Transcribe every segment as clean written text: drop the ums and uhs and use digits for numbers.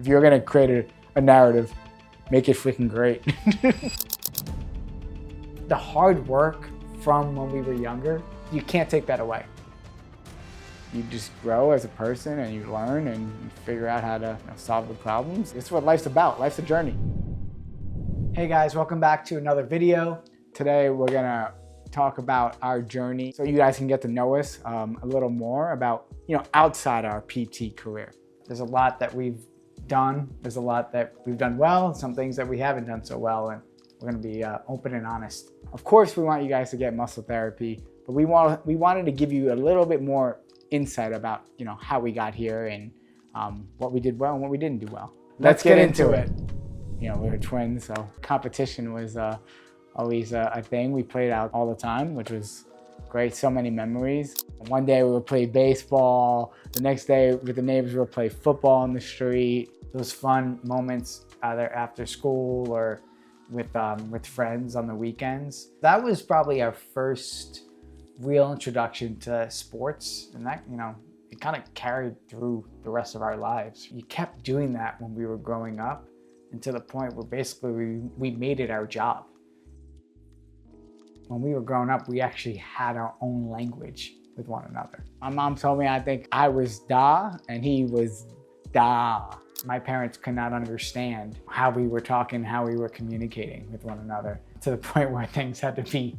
If you're gonna create a narrative, make it freaking great. The hard work from when we were younger, you can't take that away. You just grow as a person and you learn and you figure out how to solve the problems. It's what life's about. Life's a journey. Hey guys, welcome back to another video. Today we're gonna talk about our journey so you guys can get to know us a little more about, outside our PT career. There's a lot that we've done. There's a lot that we've done well, some things that we haven't done so well, and we're gonna be open and honest. Of course, we want you guys to get muscle therapy, but we wanted to give you a little bit more insight about, how we got here and what we did well and what we didn't do well. Let's get into it. We were twins, so competition was always a thing. We played out all the time, which was great. So many memories. One day we would play baseball. The next day with the neighbors we would play football on the street. Those fun moments either after school or with friends on the weekends. That was probably our first real introduction to sports, and that, it kind of carried through the rest of our lives. You kept doing that when we were growing up, and to the point where basically we made it our job. When we were growing up, we actually had our own language with one another. My mom told me I think I was da and he was da. My parents could not understand how we were talking, how we were communicating with one another, to the point where things had to be,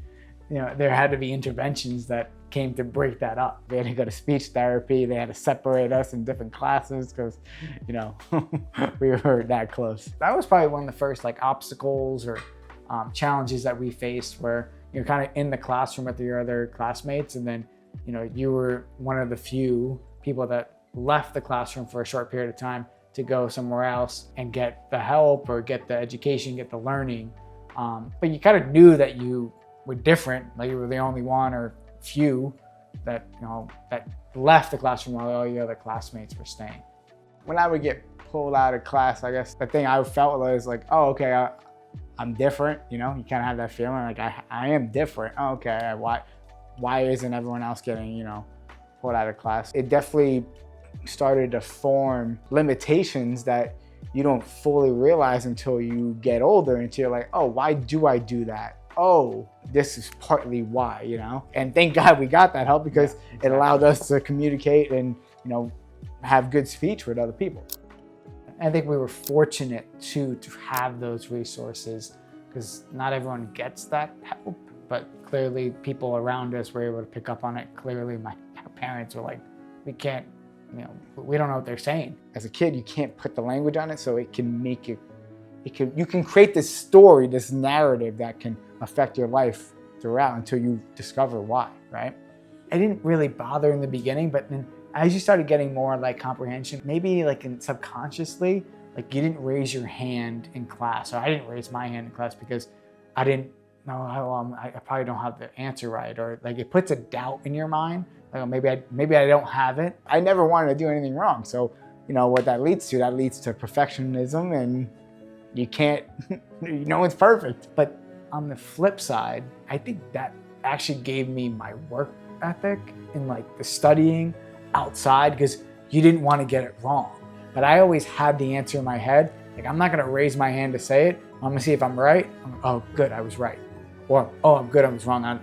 there had to be interventions that came to break that up. They had to go to speech therapy. They had to separate us in different classes because, we were that close. That was probably one of the first obstacles or challenges that we faced, where you're kind of in the classroom with your other classmates, and then, you were one of the few people that left the classroom for a short period of time to go somewhere else and get the help or get the education, get the learning. But you kind of knew that you were different, like you were the only one or few that, that left the classroom while all your other classmates were staying. When I would get pulled out of class, I guess the thing I felt was like, oh, okay, I'm different. You kind of have that feeling like I am different. Oh, okay, why isn't everyone else getting, pulled out of class? It definitely started to form limitations that you don't fully realize until you get older, until you're like, oh, why do I do that? Oh, this is partly why, And thank God we got that help, because it allowed us to communicate and, have good speech with other people. I think we were fortunate to have those resources, because not everyone gets that help, but clearly people around us were able to pick up on it. Clearly my parents were like, we can't, we don't know what they're saying. As a kid, you can't put the language on it, so it can make you can create this story, this narrative that can affect your life throughout until you discover why, right? It didn't really bother in the beginning, but then as you started getting more comprehension, maybe subconsciously, you didn't raise your hand in class, or I didn't raise my hand in class because I didn't know how, I probably don't have the answer right, or it puts a doubt in your mind, maybe I don't have it. I never wanted to do anything wrong, so what that leads to perfectionism, and you can't, no one's perfect. But on the flip side, I think that actually gave me my work ethic in the studying outside, because you didn't want to get it wrong. But I always had the answer in my head. I'm not going to raise my hand to say it. I'm going to see if I'm right. Oh, good, I was right. Or, oh, I'm good, I was wrong. I'm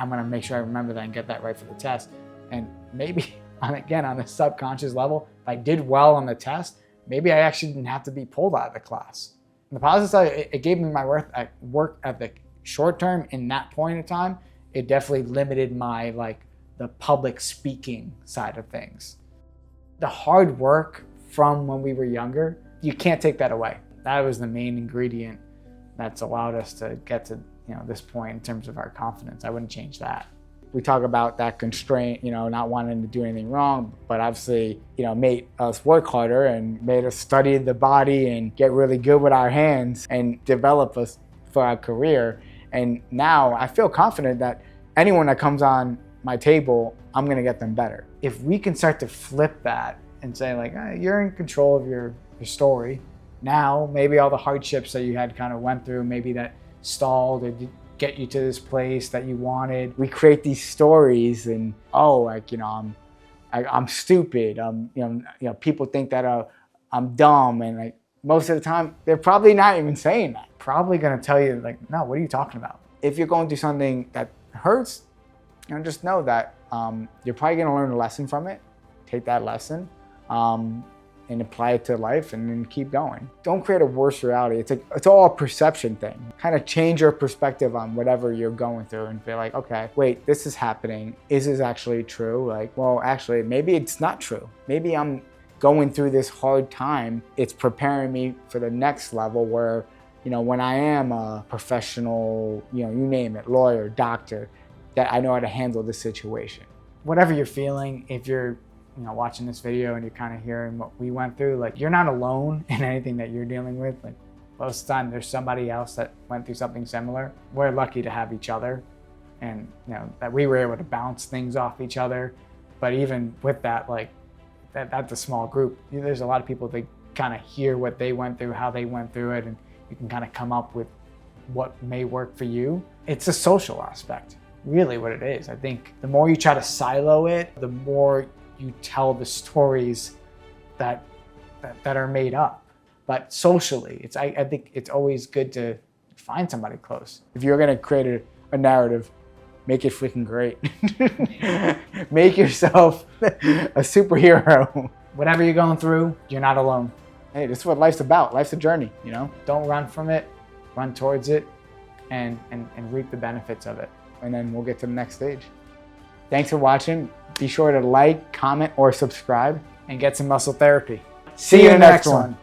going to make sure I remember that and get that right for the test. And maybe, on a subconscious level, if I did well on the test, maybe I actually didn't have to be pulled out of the class. On the positive side, it gave me my work ethic short term. In that point in time, it definitely limited my the public speaking side of things. The hard work from when we were younger, you can't take that away. That was the main ingredient that's allowed us to get to this point in terms of our confidence. I wouldn't change that. We talk about that constraint, not wanting to do anything wrong, but obviously, made us work harder and made us study the body and get really good with our hands and develop us for our career. And now I feel confident that anyone that comes on my table, I'm gonna get them better. If we can start to flip that and say you're in control of your story. Now, maybe all the hardships that you had kind of went through, maybe that stalled or get you to this place that you wanted. We create these stories and, I'm stupid. People think that I'm dumb. And like most of the time, they're probably not even saying that. Probably gonna tell you like, no, what are you talking about? If you're going through something that hurts, just know that you're probably gonna learn a lesson from it. Take that lesson and apply it to life and then keep going. Don't create a worse reality. It's all a perception thing. Kind of change your perspective on whatever you're going through and feel like, okay, wait, this is happening. Is this actually true? Like, well, actually, maybe it's not true. Maybe I'm going through this hard time. It's preparing me for the next level where, when I am a professional, you name it, lawyer, doctor, that I know how to handle the situation. Whatever you're feeling, if you're watching this video and you're kind of hearing what we went through, like you're not alone in anything that you're dealing with. Like most of the time there's somebody else that went through something similar. We're lucky to have each other and that we were able to bounce things off each other. But even with that, like that's a small group. There's a lot of people that kind of hear what they went through, how they went through it, and you can kind of come up with what may work for you. It's a social aspect, really what it is. I think the more you try to silo it, the more you tell the stories that are made up. But socially, I think it's always good to find somebody close. If you're gonna create a narrative, make it freaking great. Make yourself a superhero. Whatever you're going through, you're not alone. Hey, this is what life's about. Life's a journey, Don't run from it, run towards it, and reap the benefits of it. And then we'll get to the next stage. Thanks for watching. Be sure to like, comment, or subscribe, and get some muscle therapy. See you in the next one.